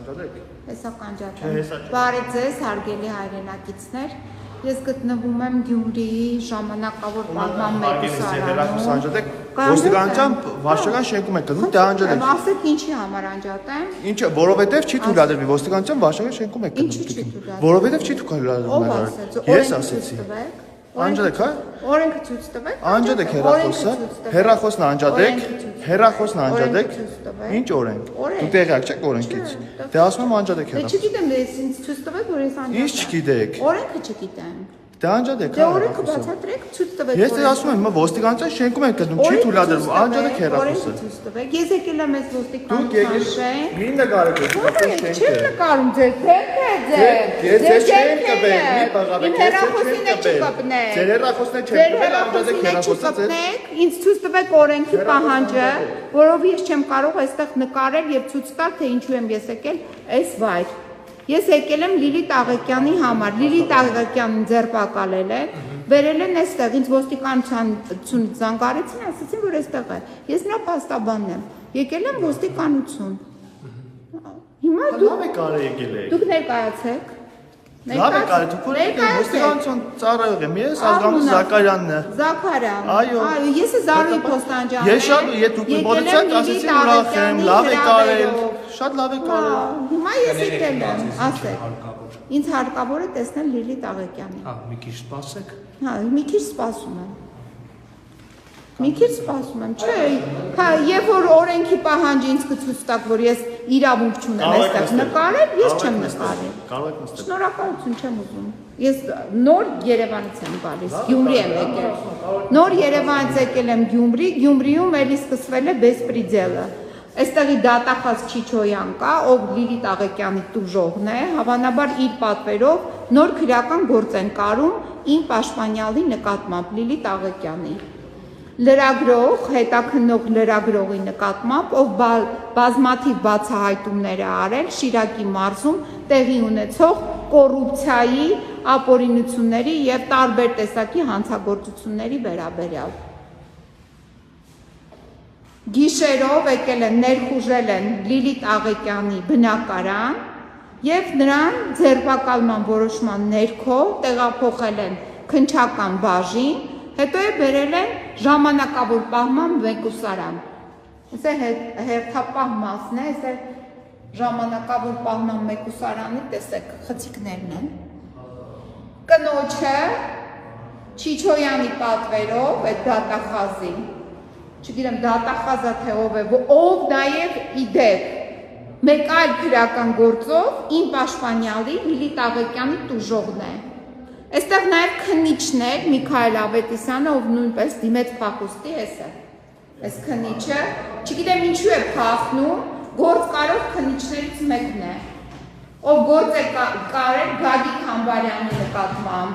Հեսա կանջատեմ։ Բարի ձեզ, հարգելի հայրենակիցներ։ Ես գտնվում եմ Գյումրիի ժամանակավոր պահման մեկուսարանում։ Ոստիկանության վարչական շենքում եք գնում, դե անջատեք։ Ասեք ինչի համար անջատեմ։ Ինչը, որովհետև չի թույլատրվի, ոստիկանության վարչական շենքում եք գնում։ Ինչի՞ չի թույլատրվի։ Որովհետև չի թույլատրվում։ Ես ասեցի։ Անջատեք, հա։ Օրենքը ցույց տվեք։ Անջատեք հեռախոսը, հեռախոսն անջատեք, հեռախոսն անջատեք։ Ինչ օրենք։ Դուք տեղյակ չեք օրենքից։ Դե ասում եմ անջատեք հեռախոսը։ Դե չգիտեմ, դե ինձ ցույց տվեք, որ ես անջատեմ։ Ինչ չգիտեք։ Օրենքը չգիտեմ։ Դե անջատեք, հա։ Դե օրենքը բացատրեք, ցույց տվեք։ Ես ասում եմ, ոստիկանության շենքում եք գնում, չի թույլատրվում, անջատեք հեռախոսը։ Ցույց տվեք։ Ես եկել եմ այս ոստիկանության շենք։ Մի նկարեք շենքը։ Չեմ նկարում ձեր թերքը ձեր։ Ես շենք կբեր, մի բաղավեք, ես շենք կբներ։ Ձեր հեռախոսն է չեմ կբեր, անջատեք հեռախոսը ձեր։ Ինձ ցույց տվեք օրենքի պահանջը, որով ես չեմ կարող այստեղ նկարել եւ ցույց տալ, թե ինչու եմ ես եկել այս վայր։ Ես եկել եմ Լիլիթ Աղեկյանի համար, Լիլիթ Աղեկյանին ձերբակալել է, վերել են այստեղ, ինձ ոստիկանությունից զանգարեցին, ասացին, որ այստեղ է։ Ես նրա փաստաբանն եմ, եկել եմ ոստիկանություն։ Հիմա լավ եք արել եկել եք։ Դուք ներկայացեք։ Լավ եք արել, դուք ոստիկանություն ծառայող եմ, ես Ազգանուհի Զաքարյանն եմ։ Զաքարյան։ Այո։ Ես Զարուհի Փոստանջյանն եմ։ Ես շատ դուք մոտեցաք, ասեցին ուրախ եմ, լավ եք արել։ Շատ լավ եք արել։ Հիմա ես եկել եմ, ասեք։ Ինձ հարկավոր է տեսնել Լիլիթ Աղեկյանին։ Հա, մի քիչ սպասեք։ Հա, մի քիչ սպասում եմ։ Մի քիչ սպասում եմ, չէ, հա, երբ որ օրենքի պահանջը ինձ կցույց տաք, որ ես իրավունք չունեմ այստեղ նկարել, ես չեմ նկարել։ Կարող եք նստել։ Շնորհակալություն չեմ ուզում։ Ես նոր Երևանից եմ գալիս, Գյումրի եմ եկել։ Նոր Երևանից եկել եմ Գյումրի, Գյումրիում էլի սկսվել է բեսպրիդելը։ Այստեղի դատախազ Չիչոյան կա, ով Լիլիթ Աղեկյանի տուժողն է, հավանաբար իր պատվերով նոր քրեական գործ են կարում իմ պաշտպանյալի նկատմամբ Լիլիթ Աղեկյանի։ Լրագրող, հետաքննող լրագրողի նկատմամբ, ով բազմաթիվ բացահայտումներ է արել Շիրակի մարզում տեղի ունեցող կոռուպցիայի, ապօրինությունների եւ տարբեր տեսակի հանցագործությունների վերաբերյալ։ Գիշերով եկել են, ներխուժել են Լիլիթ Աղեկյանի բնակարան եւ նրան ձերբակալման որոշման ներքո տեղափոխել են քննչական բաժին, հետո է բերել են ժամանակավոր պահման մեկուսարան։ Այս է հերթապահ մասն է, այս է ժամանակավոր պահման մեկուսարանի, տեսեք, խցիկներն են։ Կնոջը Չիչոյանի պատվերով այդ դատախազի, չգիտեմ դատախազը թե ով է, ով նաև իդեպ մեկ այլ քրեական գործով իմ պաշտպանյալի Լիլիթ Աղեկյանի տուժողն է։ Այստեղ նաև քննիչներ Միքայել Ավետիսյանը, ով նույնպես դիմեց փախուստի, այս քննիչը, չգիտեմ ինչու է փախնում, գործ կարող քննիչներից մեկն է, ով գործ է կարել Գագիկ Համբարյանի նկատմամբ։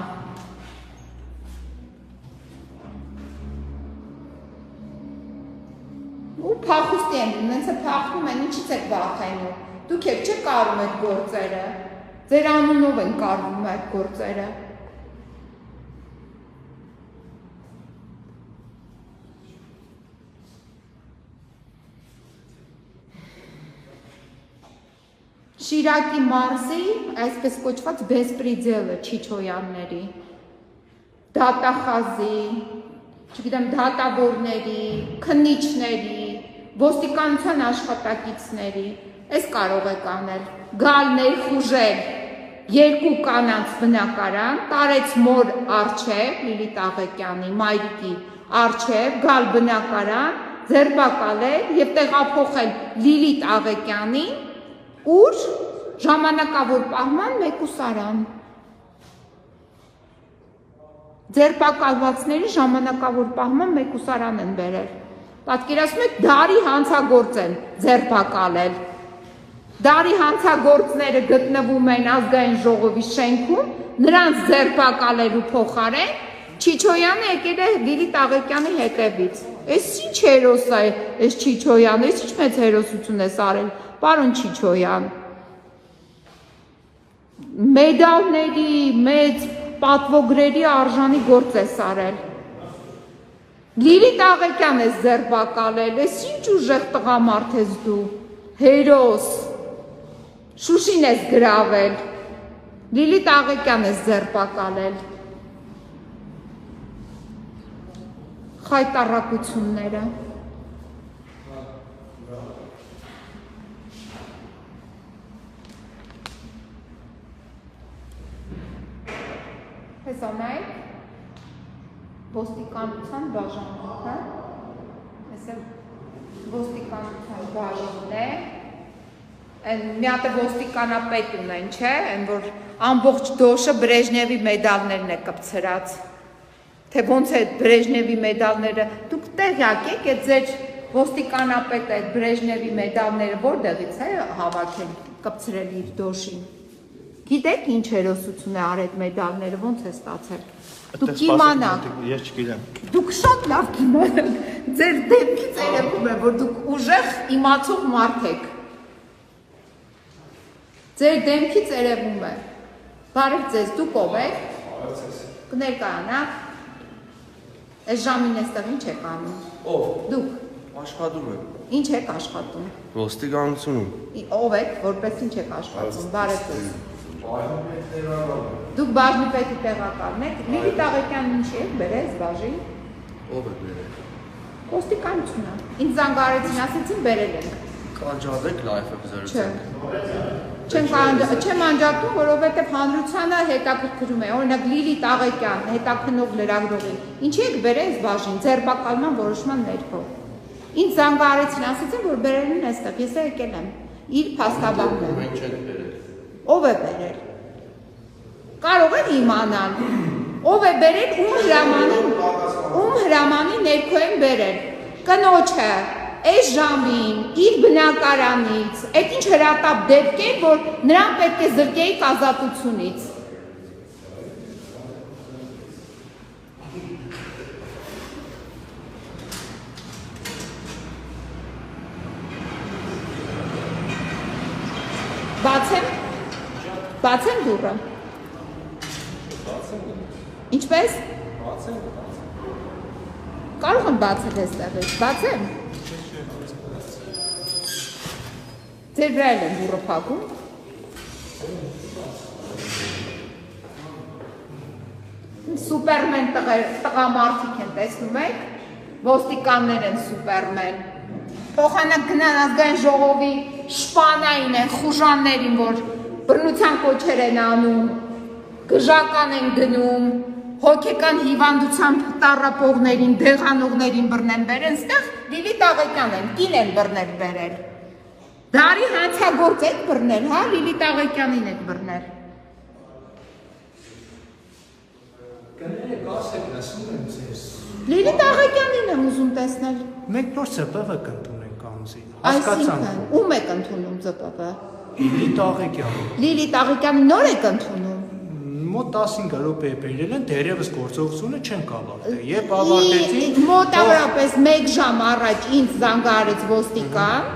Ու փախուստի են, նենց է փախնում են, ինչից եք վախենում, դուք եք չեք կարում այդ գործերը, ձեր անունով են կարվում այդ գործերը։ Շիրակի մարզի, այսպես կոչված բեսպրիդելը Չիչոյանների, դատախազի, չգիտեմ դատավորների, քննիչների, ոստիկանության աշխատակիցների, այս կարող եք անել, գալ ներխուժել երկու կանանց բնակարան, տարեց մոր առջև, Լիլիթ Աղեկյանի մայրիկի առջև, գալ բնակարան, ձերբակալել եւ տեղափոխել Լիլիթ Աղեկյանին ուր ժամանակավոր պահման մեկուսարան։ Ձերբակալվածների ժամանակավոր պահման մեկուսարան են բերել։ Պատկերացնում եք, դարի հանցագործ են ձերբակալել։ Դարի հանցագործները գտնվում են Ազգային ժողովի շենքում, նրանց ձերբակալելու փոխարեն Չիչոյանը եկել է Լիլիթ Աղեկյանի հետևից։ Էս ինչ հերոս է, էս Չիչոյանը, էս ինչ մեծ հերոսություն է արել, պարոն Չիչոյան։ Մեդալների, մեծ պատվոգրերի արժանի գործ է արել։ Լիլիթ Աղեկյան ես ձերբակալել, էս ինչ ուժեղ տղամարդ ես դու, հերոս։ Շուշին ես գրավել, Լիլիթ Աղեկյան ես ձերբակալել, խայտառակությունները, հեսա նայք, ոստիկանության բաժանմունքը, հեսա ոստիկանության բաժանն է, մի հատ ոստիկանապետ ունեն, չէ, որ ամբողջ դոշը Բրեժնևի մեդալներն է կպցրած, թե ոնց է Բրեժնևի մեդալները, դուք տեղյակ եք, այդ ձեր ոստիկանապետը այդ Բրեժնևի մեդալները որտեղից է հավաքել, կպցրել իր դոշին, գիտեք ինչ հերոսություն է արել մեդալները, ոնց է ստացել, դուք իմանաք, ես չգիտեմ, դուք շատ լավ կիմանաք, ձեր դեպքից երևում է, որ դուք ուժեղ իմացող մարդ եք, ձեր դեմքից երևում է, բարև ձեզ, դուք ով եք, կներկայանաք, այս ժամին էստեղ ինչ եք անում, դուք, Աշխատում եմ, ինչ եք աշխատում, ոստիկանությունում, ով եք, որպես ինչ եք աշխատում, բարև ձեզ, դուք բաժնի պետի տեղակալն եք, Լիլիթ Աղեկյանն ինչի եք բերես բաժին, ով է բերել, ոստիկանությունը, ինձ զանգարեցին, ասեցին բերել ենք, կանջադեք լայֆը բզրծենք, Չեմ անջատում, որովհետև հանրությանը հետաքրքրում է, օրինակ Լիլիթ Աղեկյան, հետաքննող լրագրողին, ինչի եք բերես բաժին, ձերբակալման որոշման ներքո, ինձ զանգարեցին, ասեցին, որ բերել են այստեղ, ես եկել եմ, իր փաստաբանն եմ, մենք չենք բերել, ով է բերել, կարող են իմանալ, ով է բերել, ում հրամանի ներքո են բերել, կնոջը, այս ժամին, իր բնակարանից, այդ ինչ հրատապ դեպք է, որ նրան պետք է զրկեիք ազատությունից։ Բացեմ դուռը։ Ինչպես։ Կարող եմ բացել այստեղից, բացեմ։ Ձեր վրա եմ դուռը փակում։ Սուպերմեն տղամարդիկ են, տեսնում եք, ոստիկաններ են սուպերմեն։ Փոխանակ գնան ազգային ժողովի շպանային են, խուժաններին, որ բռնության կոչեր են անում, գժական են գնում, հոգեկան հիվանդությամբ տառապողներին, դեղանողներին բռնեն բերեն, ստեղ Լիլիթ Աղեկյան են, կին են բռնել բերել։ Դարի հանցագործ եք բռնել, հա, Լիլիթ Աղեկյանին եք բռնել։ Կներեք, ասեք, լսում եմ ձեզ։ Լիլիթ Աղեկյանին եմ ուզում տեսնել։ Մենք նոր ՑՊՎ կընդունենք ամսին, հասկացանք։ Այսինքն, ում եք ընդունում ՑՊՎ։ Լիլիթ Աղեկյանը։ Լիլիթ Աղեկյանը նոր եք ընդունում։ Մոտ 15 րոպե բերել են, դեռևս գործողությունը չենք ավարտել։ Երբ ավարտեցին, մոտավորապես 1 ժամ առաջ ինձ զանգարեց ոստիկան,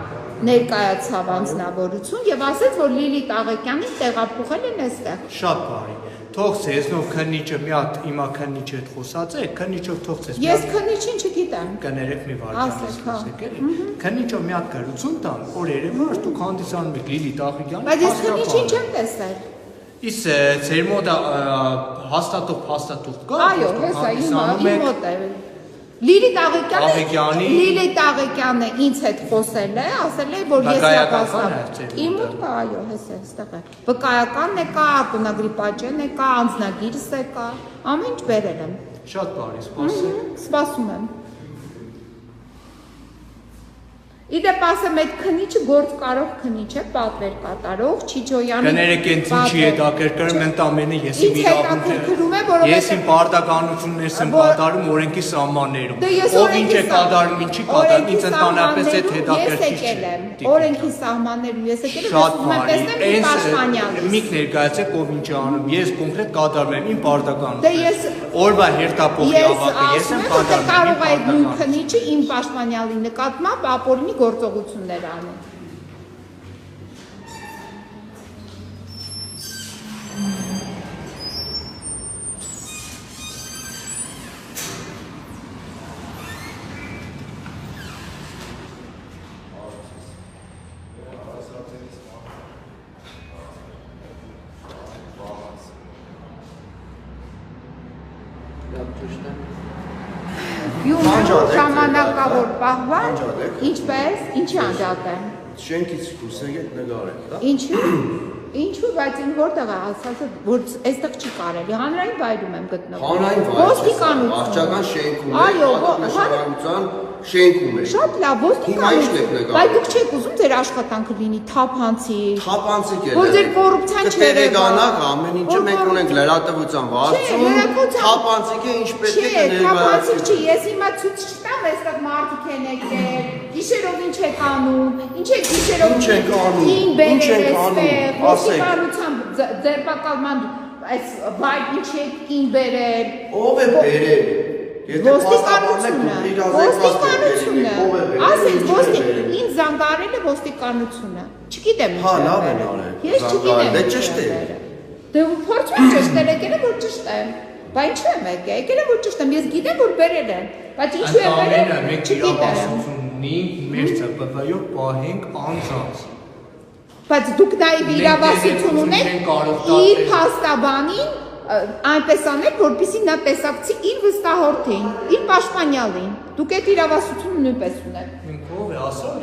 ներկայացավ անձնավորություն եւ ասեց, որ Լիլիթ Աղեկյանին տեղափոխել են այստեղ։ շատ բարի։ Թող ձեզնով քննիչը մի հատ հիմա քննիչ հետ խոսացեք, քննիչով թող ձեզ։ Ես քննիչին չգիտեմ։ Կներեք մի վարքանից խոսեք էլի։ Քննիչով մի հատ գրություն տան, որ երևում է դուք հանդիսանում եք Լիլիթ Աղեկյանը։ Բայց ես քննիչին չեմ տեսել։ Իս ձեր մոտ հաստատող փաստաթուղթ կա։ Այո, հեսա իմ մոտ է։ Լիլիթ Աղեկյանը ինձ հետ խոսել է, ասել է, որ ես ապաստապ։ Իմ մոտ կա, այո, հեսա, այստեղ է։ Վկայականն է կա, արտոնագրի պատճենն է կա, անձնագիրս է կա, ամեն ինչ բերել եմ։ Շատ բարի, սպասեմ։ Սպասում եմ։ Իդեպ ասեմ, այդ քննիչը գործ կարող քննիչ է, պատվեր կատարող, Չիչոյանի։ Կներեք ինձ ինչի հետաքրքրում ընդամենը ես իմ իրավունքները։ Ես իմ պարտականություններս եմ կատարում օրենքի սահմաններում։ Ով ինչ է կատարում, ինչի կատարում, ինձ ընդհանրապես այդ հետաքրքիր չէ։ Օրենքի սահմաններում ես եկել եմ, շատ ուզում եմ տեսնել իմ պաշտպանյալից։ Միք ներկայացեք ով ինչ է անում։ Ես կոնկրետ կատարում եմ իմ Դե պարտականությունները։ ես Օրվա հերթափոխի ավակը ես եմ կատարում։ կարող է նույն քննիչը իմ պաշտպանյալի նկատմամբ ապօրինի գործողություններ անում։ Գյումրու ժամանակավոր պահված, ինչպես, ինչի անջատեմ։ Շենքից դուրս եկեք նկարեք, դա։ Ինչու, բայց ինձ որտեղ է ասածը, որ այստեղ չի կարելի, հանրային վայրում եմ գտնվում։ Հանրային վայրում, վարչական շենքում է, պատասխանատվության շենքում է։ Շատ լավ, ոստիկանություն, բայց դուք չեք ուզում ձեր աշխատանքը լինի թափանցիկ։ Թափանցիկ է։ Որ ձեր կոռուպցիան չերևանակ, ամեն ինչը մենք ունենք լրատվության վարձում, թափանցիկ է, ինչ պետք է ներկայացնի։ Թափանցիկ չի, ես հիմա ցույց չտամ, այստեղ մարդիկ են եկել, գիշերով ինչ եք անում, ինչ եք գիշերով Ինչ եք անում, ինչ եք անում, ոստիկանության ձերբակալման այս վայր ինչ եք ին բերել։ Ով է բերել։ Ոստիկանությունը, ասենց ինձ զանգարել է ոստիկանությունը, չգիտեմ ինչ Հա, լավ են արել, ես չգիտեմ դե ճշտ է։ Դե փորձում եմ ճշտել, եկել եմ որ ճշտեմ, բա ինչու եմ եկել եմ որ ճշտեմ, ես գիտեմ որ բերել են, բայց ինչու եմ բերել, Մենք իրավասություննի մեր ՑՊՊ-ով պահենք անձանց Բայց դուք նաև իրավասություն ունեք իր փաստաբանին այնպես անել, որպեսզի նա տեսակցի իր վստահորդին, իր պաշտպանյալին։ Դուք այդ իրավասությունը նույնպես ունեք։ Մենք ով է ասել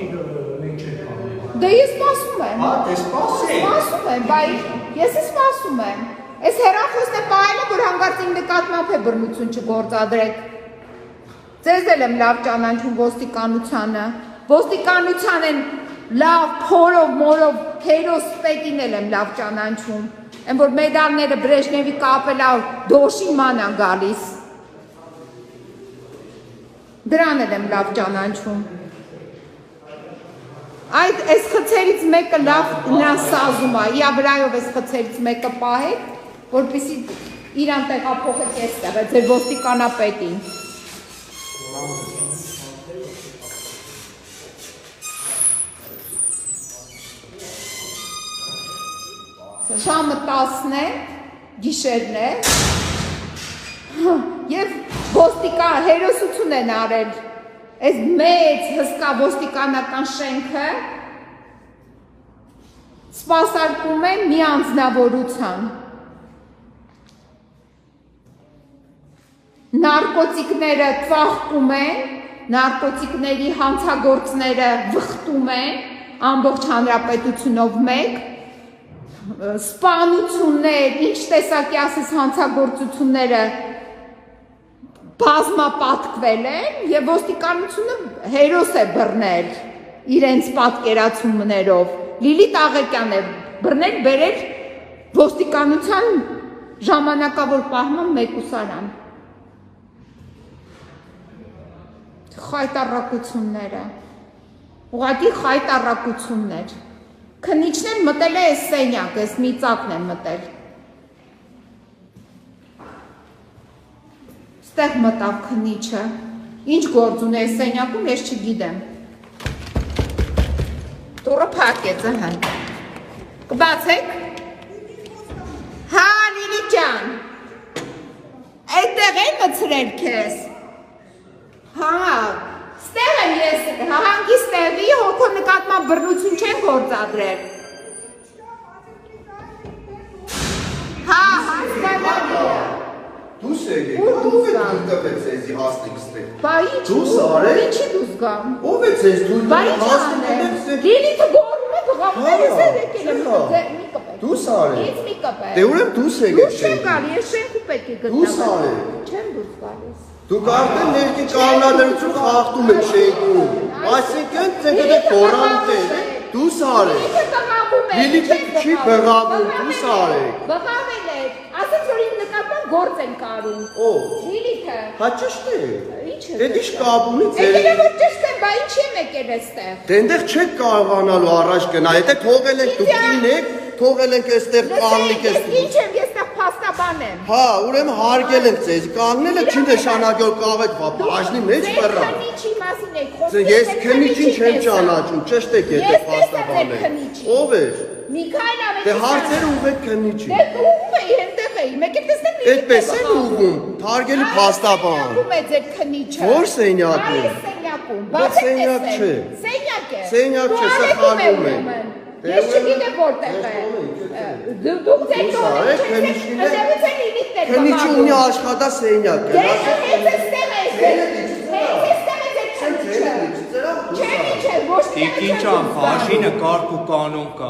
մենք չենք անում։ Դե ես սպասում եմ։ Հա, դե սպասի։ Սպասում եմ, բայց ես սպասում եմ։ Այս հեռախոսն է պահելը, որ հանկարծ իմ նկատմամբ է բռնություն չգործադրեք։ Ձեզ էլ եմ լավ ճանաչում ոստիկանությանը։ Ոստիկանության են լավ փորով, մորով, հերոս պետին էլ եմ լավ ճանաչում։ Են որ մեդալները Բրեժնևի կապելա դոշին ման են գալիս։ Դրան էլ եմ լավ ճանաչում։ Այդ այս խցերից մեկը լավ նա սազում է, իա վրայով այս խցերից մեկը պահեք, որպեսզի իրան տեղափոխեք այստեղ, ձեր ոստիկանապետին։ Ժամը 10-ն է, գիշերն է, և ոստիկան հերոսություն են արել, այս մեծ հսկա ոստիկանական շենքը սպասարկում է մի անձնավորության։ Նարկոտիկները ծաղկում են, նարկոտիկների հանցագործները վխտում են, ամբողջ հանրապետությունով մեկ, սպանություններ, ինչ տեսակի ասես հանցագործությունները բազմապատկվել են և ոստիկանությունը հերոս է բռնել իրենց պատկերացումներով, Լիլիթ Աղեկյան է բռնել բերել ոստիկանության ժամանակավոր պահման մեկուսարան։ Խայտառակությունները, ուղղակի խայտառակություններ։ Քնիչն են մտել է այս սենյակ, այս միծակն են մտել։ Ստեղ մտավ քնիչը, ինչ գործ ունի այս սենյակում, ես չգիտեմ։ Դուռը փակ է ձհն։ Կբացեք։ Հա, Լիլիթ ջան։ Այդտեղ են մցրել քեզ։ Հա, ստեղ եմ ես, հանգիստ տեղի հոգո նկատմամբ բռնություն չեն գործադրել։ Հա, հասկանալի է։ Դուս եկեք, ով է դուր տպեց ձեզի հասնեք ստեղ։ Բա ինչ, Դուս արեք։ ինչի դուս գամ։ Ով է ձեզ դուր Բա տպեց ինչ անեմ, Լիլիթը գորում է բղամներ, ես էլ եկել եմ, մի կպեք։ Դուս արեք։ Ինձ մի կպեք։ Դե ուրեմն դուս եկեք Դուս չեմ գալի, ես շենքու պետք է գտնամ։ Դուս արեք։ Չեմ դուս գալիս։ Դուք արդեն ներքի կանոնադրություն խախտում եք շենքում։ Այսինքն ձեր դե կորանտ է։ Դուս արեք։ Լիլիթը չի բղավում, դուս արեք։ Բղավել եք, ասած որ իմ նկատմամբ գործ են կարում։ Ո՞վ։ Լիլիթը։ Հա ճիշտ է։ Ինչ է։ Դե դիշ կապ ունի ձեր։ Եկել եմ որ ճիշտ եմ, բա ինչ եմ եկել այստեղ։ Դե այնտեղ չեք կարողանալու առաջ գնալ, եթե թողել եք դուք ինեք, թողել ենք այստեղ կանգնիկ Ես ես։ ինչ եմ, ես այստեղ փաստաբան եմ։ Հա, ուրեմն հարգել ենք ձեզ։ Կանգնելը չի նշանակի որ կաղեք բաժնի մեջ բռա։ Քնիչի մասին եք խոսում։ Ես քնիչին չեմ ճանաչում, ճշտ եք եթե փաստաբան եք։ Ով է։ Միքայել Դե Ավետիսյան։ հարցերը ուղեք քնիչին։ Դե ուղում էի, այնտեղ էի, մեկ էլ տեսնեմ Լիլիթը Այդպես են ուղում, թարգելի փաստաբան։ Ուղում է ձեր քնիչը։ Ո՞ր սենյակում։ Այս սենյակում։ Դա սենյակ չէ։ Սենյակ է։ Սենյակ չէ, սա խառնում են։ Ես չգիտեմ որտեղ է։ Դուք ձեր տոնը Քնիչի ունի աշխատասենյակ է։ Հենց էստեղ է։ Չէ, ոչ թե։ Ինչ ան, բաժինը կարգ ու կանոն կա։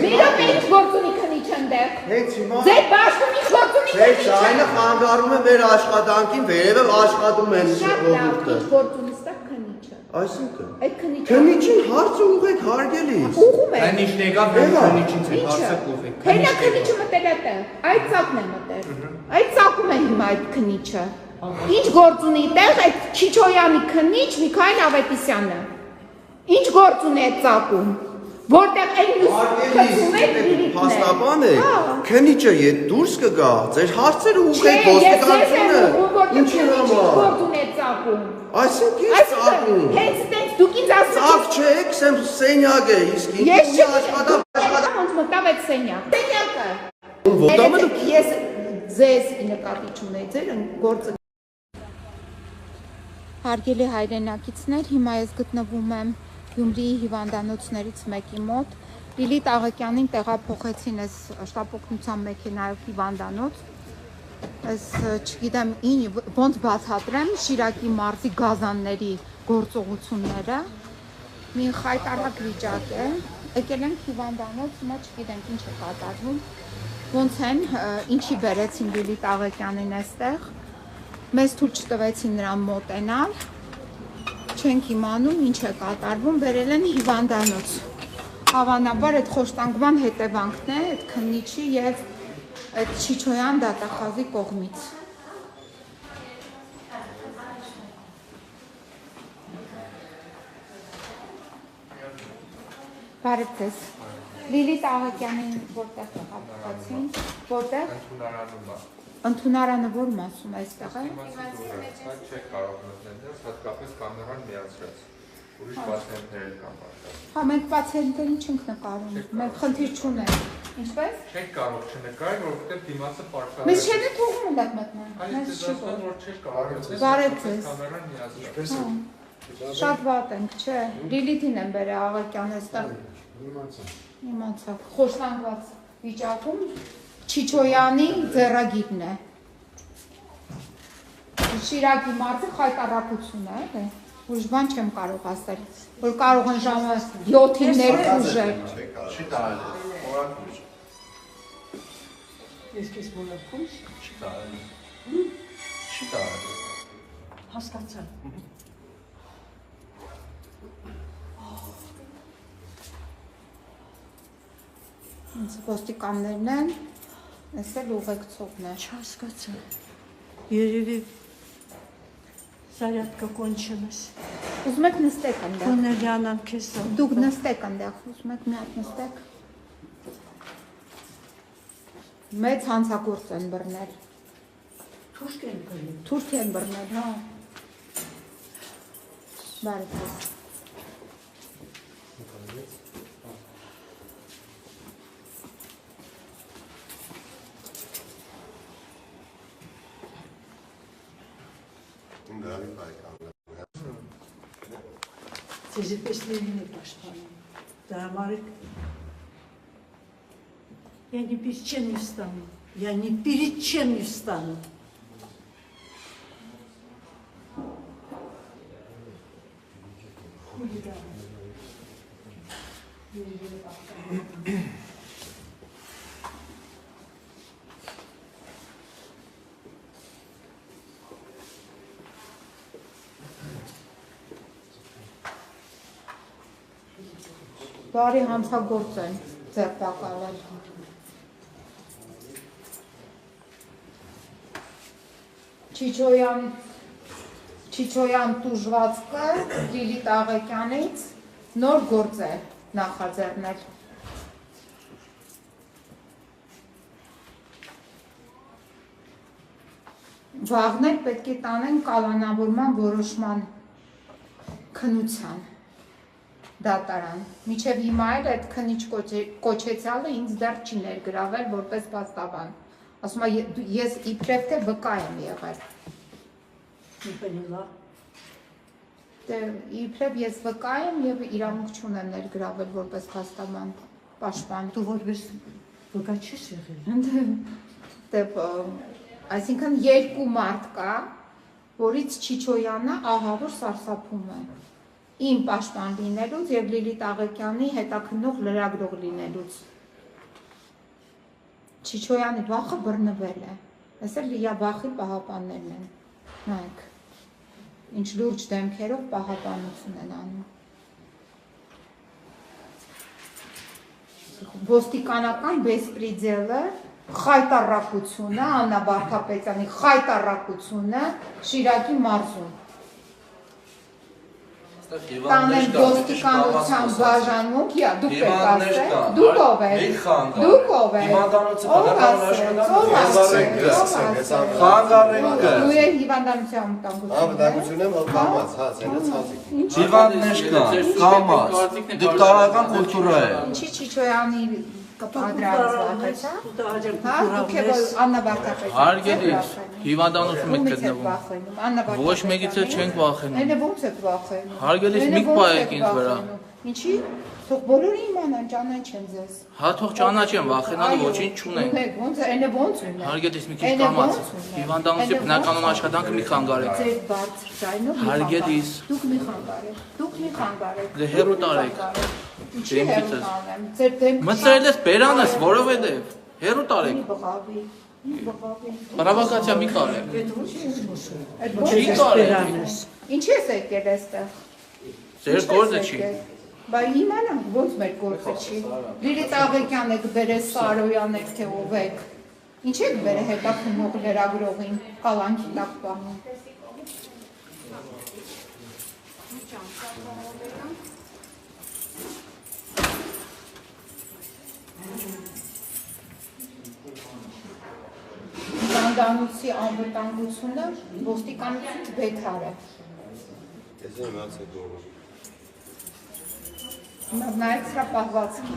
Միրը մենք գործ ունի քնիչ ընդեղ։ Հենց հիմա Ձեր բաշտունի գործ ունի Ձեր քնիչ։ ձայնը խանգարում է մեր աշխատանքին, վերևը աշխատում են Շատ լավ, ժողովուրդը։ ինչ գործ ունի ստա քնիչը։ Այսինքն Այդ քնիչը։ քնիչին հարցը ուղեք հարգելիս։ Ուղում է։ Այնիշն եկա քնիչից է հարցը կողի։ Հենա քնիչը մտել է տեղ։ Այդ ծակն է մտել։ Այդ ծակում է հիմա այդ քնիչը։ Ինչ գործ ունի տեղ այդ Չիչոյանի քնիչ Միքայել Ավետիսյանը։ Ինչ գործ ունի այդ ծակում։ Որտեղ այն քնիչում է դիրիկն է։ Փաստաբան է։ Քնիչը ետ դուրս կգա, ձեր հարցերը ուղեք ոստիկանությունը։ Ինչի համար։ Գործ ունի այդ ծակում։ Այսինքն ծակում։ Հենց տենց դուք ինձ ասում Ծակ չէ, քսեմ սենյակ է, իսկ Ես ինքնի աշխատա ոնց մտավ այդ սենյակ։ Սենյակը։ Ոտամը Ես ձեզ նկատի չունեի, ձեր գործը։ Հարգելի հայրենակիցներ, հիմա ես գտնվում եմ Գյումրիի հիվանդանոցներից մեկի մոտ։ Լիլիթ Աղակյանին տեղափոխեցին այս շտապօգնության մեքենայով հիվանդանոց։ Այս չգիտեմ ոնց բացատրեմ Շիրակի մարզի գազանների գործողությունները։ Մի խայտարակ վիճակ է։ Եկել ենք հիվանդանոց, հիմա չգիտենք ինչ է կատարվում։ Ոնց են, ինչի բերեցին Լիլիթ Աղակյանին այստեղ։ Մեզ թույլ չտվեցին նրան մոտենալ։ Չենք իմանում ինչ է կատարվում, բերել են հիվանդանոց։ Հավանաբար այդ խոշտանգման հետևանքն է այդ քննիչի եւ այդ Չիչոյան դատախազի կողմից։ Բարև ձեզ։ Լիլիթ Աղակյանին որտեղ տեղափոխեցին, որտեղ ընդունարանը որ մասում է այստեղ է։ Չեք կարող մտնել, հատկապես կամերան միացրած։ Ուրիշ պացիենտներ կան բարձր։ Հա, մենք պացիենտներին չենք նկարում, մենք խնդիր չունենք։ Ինչպես։ Չեք կարող չնկարել, որովհետև դիմացը պարտավոր է։ Մեզ չեն թողում ունդ մտնել։ Այս դասան որ չեք կարող մտնել։ Բարև ձեզ։ Կամերան միացրած։ Շատ վատ ենք, չէ։ Լիլիթին են բերել Աղակյանը այստեղ։ Իմացա։ Խոշտանգված վիճակում Չիչոյանի ձեռագիրն է։ Շիրակի մարզի խայտարակություն է, էլի։ Ուրիշ բան չեմ կարող ասել, որ կարող են ժամը 7-ին ներխուժել։ Չի տարել։ Օրակույր։ Ես քեզ մոլակում Չի տարել։ Չի տարել։ հասկացա։ Ինձ ոստիկաններն են, ես էլ ուղեկցողն է։ Չհասկացա։ Երևի Զարյատկա կոնչելես։ Ուզում եք նստեք այնտեղ։ Կոներյանան քեզ սա։ Դուք նստեք այնտեղ, ուզում եք մի հատ նստեք։ Մեծ հանցագործ են բռնել։ Թուրք են բռնել։ Թուրք են բռնել, հա։ Բարև ձեզ։ Ձեզի պես լերին է պաշտպանում։ Դա համար եք։ Я ни перед чем не встану. Я ни перед чем не встану. Բարի հանցագործ են ձերբակալել։ Չիչոյան տուժվածքը Լիլիթ Աղակյանից նոր գործ է նախաձեռնել։ Վաղներ պետք է տանեն կալանավորման որոշման քննության դատարան։ Մինչև հիմա էլ այդ քննիչ կոչեցյալը ինձ դեռ չի ներգրավել որպես փաստաբան։ Ասում է ես իբրև թե վկա եմ եղել։ Не поняла. Իբրև ես վկա եմ եւ իրավունք չունեմ ներգրավել որպես փաստաբան պաշտպան։ Դու որպես վկա չես եղել։ Այսինքն երկու մարդ կա, որից Չիչոյանը ահավոր սարսափում է։ Իմ պաշտպան լինելուց եւ Լիլիթ Աղեկյանի հետաքննող լրագրող լինելուց։ Չիչոյանի վախը բռնվել է։ Այս էլ իր վախի պահապաններն են։ Նայեք։ Ինչ լուրջ դեմքերով պահապանություն են անում։ Ոստիկանական բեսպրիդելը, խայտառակությունը, Աննա Վարդապետյանի խայտառակությունը Շիրակի մարզում։ Տանեն ոստիկանության բաժանմունք, դուք եք ասել, դուք ով եք, դուք ով եք, դու եք հիվանդանության Անվտանգություն եմ կամաց, Հիվանդներ կա, կամաց, դիկտորական կուլտուրա է։ Ինչի Չիչոյանի կպադրած վախեցա, դուք եք Աննա Վարդապետյան Հարգելիս, հիվանդանություն եք գտնվում, ոչ մեկից չենք վախենում։ Էնը ոնց եք վախենում։ Հարգելիս մի պայեք ինձ վրա։ Ինչի, թող բոլորը իմանան, ճանաչեն ձեզ։ Հա թող ճանաչեն, վախենալու ոչինչ չունենք։ Ոնց է, էնը ոնց ունեն։ Հարգելիս մի քիչ կամաց, հիվանդանոցի բնականon աշխատանքը մի խանգարեք։ Ձեր բարձր ձայնով Հարգելիս։ Դուք մի խանգարեք, դուք մի խանգարեք։ Դե հեռու տարեք։ Ինչի հեռու տանեմ, ձեր դեմքը Մցրել ես բերանս, որովհետև հեռու տարեք։ բղավի։ Պրովոկացիա մի կարեք։ Չի կարեք։ Ինչի ես եկել այստեղ։ Ձեր գործը չի։ Բա իմանանք ոնց մեր գործը չի։ Լիլիթ Աղեկյան եք բերել, Սարոյան եք, թե ով եք։ Ինչ եք բերել հետաքննող լրագրողին, կալանքի տակ պահում։ Հիվանդանոցի անվտանգությունը ոստիկանություն բեթար է։ Ես իմացեք ով։ Նայեք սրա պահվածքի։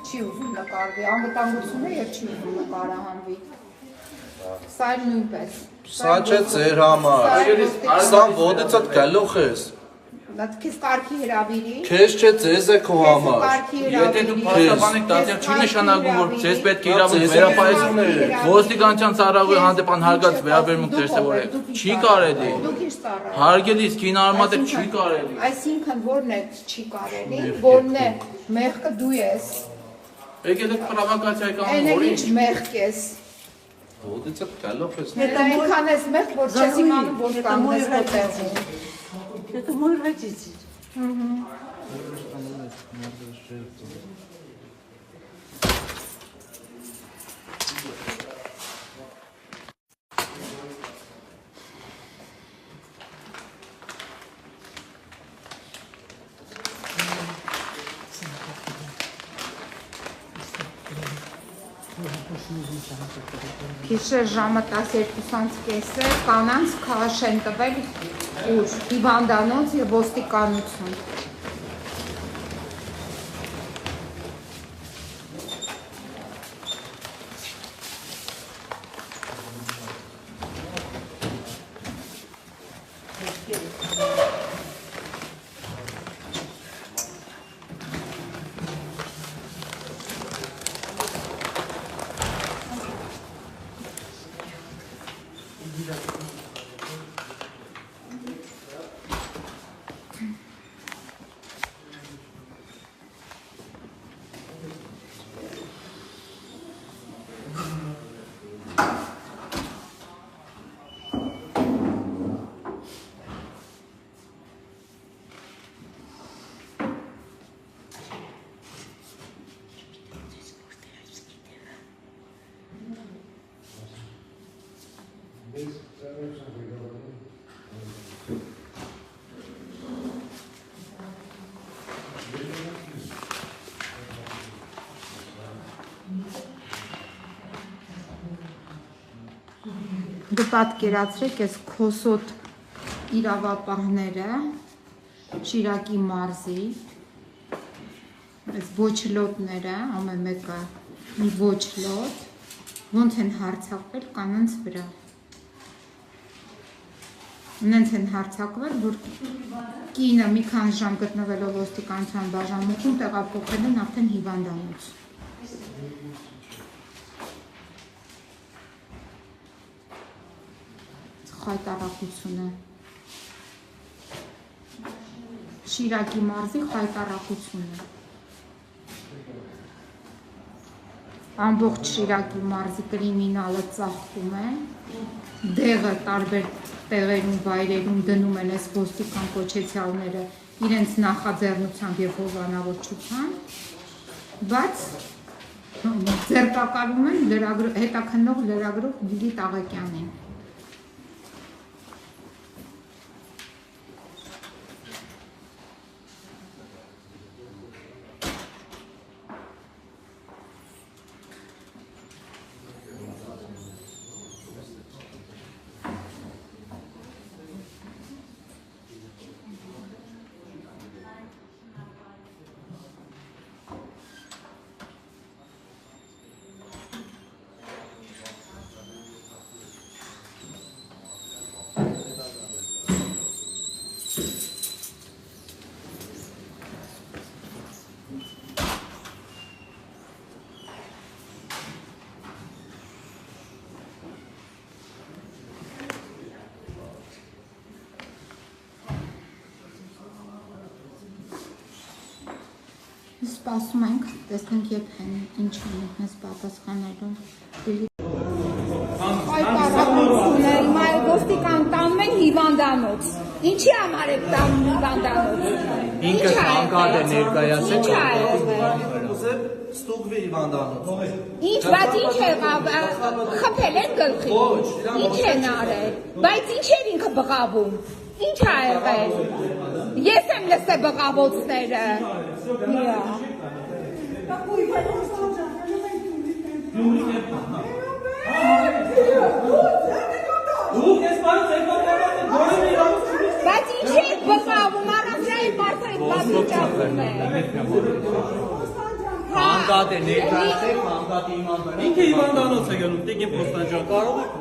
Չի ուզում նկարվի, անվտանգությունը եւ չի ուզում նկարահանվի։ Սա էլ նույնպես։ Սա չէ ձեր համար։ Սա ոտիցդ գալուխ ես։ Դա քեզ կարգի հրավիրի։ Քեզ չէ ձեզ է քո համար։ Եթե դու փաստաբան եք դատել, չի նշանակում որ ձեզ պետք է իրավունք վերապահեցում ոստիկանության ծառայողի հանդեպ անհարգած վերաբերմունք դրսևորեք։ Չի կարելի։ Դուք իր ծառայ։ Հարգելիս կին արմատը չի կարելի։ Այսինքն որն է չի կարելի, որն է մեղքը դու ես։ Եկել եք պրովոկացիա եք անում, Այն որի՞։ ինչ մեղք ես։ Ոտիցդ գալուխ ես։ Հետո այնքան ես մեղք, որ չես իմանում որ կանգնես այդտեղում։ Это мой родитель. Գիշեր ժամը 12:30 կանանց քաշ են տվել ուր հիվանդանոց եւ ոստիկանություն։ Դու պատկերացրեք այս քոսոտ իրավապահները Շիրակի մարզի այս ոչլոտները ամեն մեկը մի ոչլոտ ոնց են հարձակվել կանանց վրա Նենց են հարձակվել, որ կինը մի քանի ժամ գտնվելով ոստիկանության բաժանմունքում տեղափոխել են արդեն հիվանդանոց։ Խայտառակությունը։ Շիրակի մարզի խայտառակությունը։ Ամբողջ Շիրակի մարզի կրիմինալը ծաղկում է, դեղը տարբեր տեղերում, վայրերում դնում են այս ոստիկան կոչեցյալները իրենց նախաձեռնությամբ և հովանավորչությամբ, բայց ձերբակալում են հետաքննող լրագրող Լիլիթ Աղեկյանին։ Սպասում ենք, տեսնենք երբ են ինչ են մեզ պատասխանելու։ Խայտառակությունը, հիմա ոստիկան տանում են հիվանդանոց։ Ինչի համար եք տանում հիվանդանոց։ Ինքը կանգառ է ներկայացել։ Ինչ ա եղել։ Ստուգվի հիվանդանոց։ Ինչ, բայց ինչ եղավ, խփել են գլխի։ Ինչ են արել, բայց ինչ էր ինքը բղավում։ Ինչ ա եղել։ Ես եմ լսել բղավոցները։ Բայց ինչ եք բղավում, առանձնային մարդրեք բացիճակում է։ Հանգատ է ներկայացել, հանգատի իման բերել։ Ինքը հիվանդանոց է գնում, տիկին պոստանջան, կարող եք։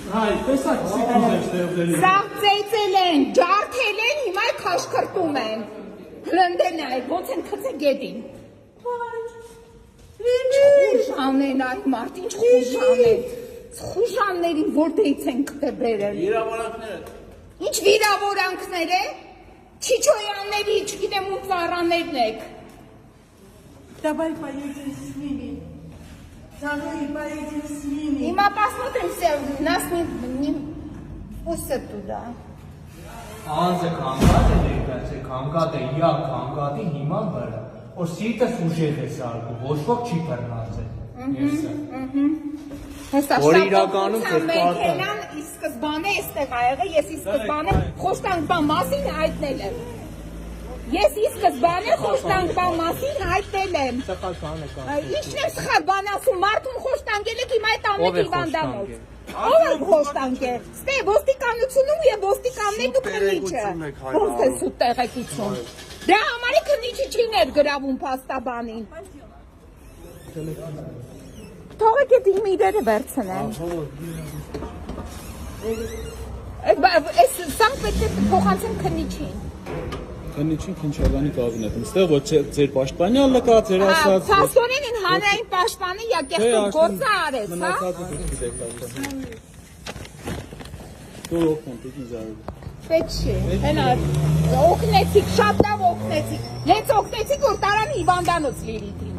Հայ, տեսակ սիկուզեր ստեղծելի։ Սաղ ծեյծել են, ջարդել են, հիմա քաշքրտում են։ Հլնդեն այ, ոնց են քծե գետին։ Ինչ խուժան են այդ մարդ, ինչ խուժան են։ Խուժաններին որտեղից են կտե բերել։ Վիրավորանքները։ Ինչ վիրավորանքներ է։ Չիչոյանների, չգիտեմ ում ծառաներն եք։ Давай поедем с ними. Домой поедем с ними. Հիմա посмотримся, нас не пустят туда. Անձը կանգատ է ներկայացել, կանգատ է իակ կանգատի հիման վրա, որ սիրտը սուժետ է սարգում, ոչ ոք չի բռնացել։ Որ իրականում մեքենան ի սկզբանե էստեղ ա եղել, ես ի սկզբանե խոշտանգբան մասին հայտնել եմ։ Ես ի սկզբանե խոշտանգբան մասին հայտնել եմ։ Սխալ բան է կան։ Ինչն է սխալ բան ասում, մարդուն խոշտանգել եք հիմա այդ ամեն հիվանդանոց։ Ով է խոշտանգել։ Ստե ոստիկանությունում եւ ոստիկաններն ու քննիչը։ Ոնց է սուտ տեղեկություն։ Դրա համար է քննիչը չի ներգրավում փաստաբանին։ Թողեք այդ իմ իրերը վերցնեն։ Այս սա պետք է փոխանցեմ քննիչին։ Քննիչին քննչարանի կաբինետում, ստեղ ոչ ձեր պաշտպանյալը կա, ձեր ասած։ Փաստորեն են հանրային պաշտպանը յակեղտում գործը արեց, հա։ Մնացածը գիտեք լավ։ Դու օգնեք ինձ արել։ Պետք չի։ Հենա օգնեցիք, շատ լավ օգնեցիք։ Հենց օգնեցիք որ տարան հիվանդանոց Լիլիթին։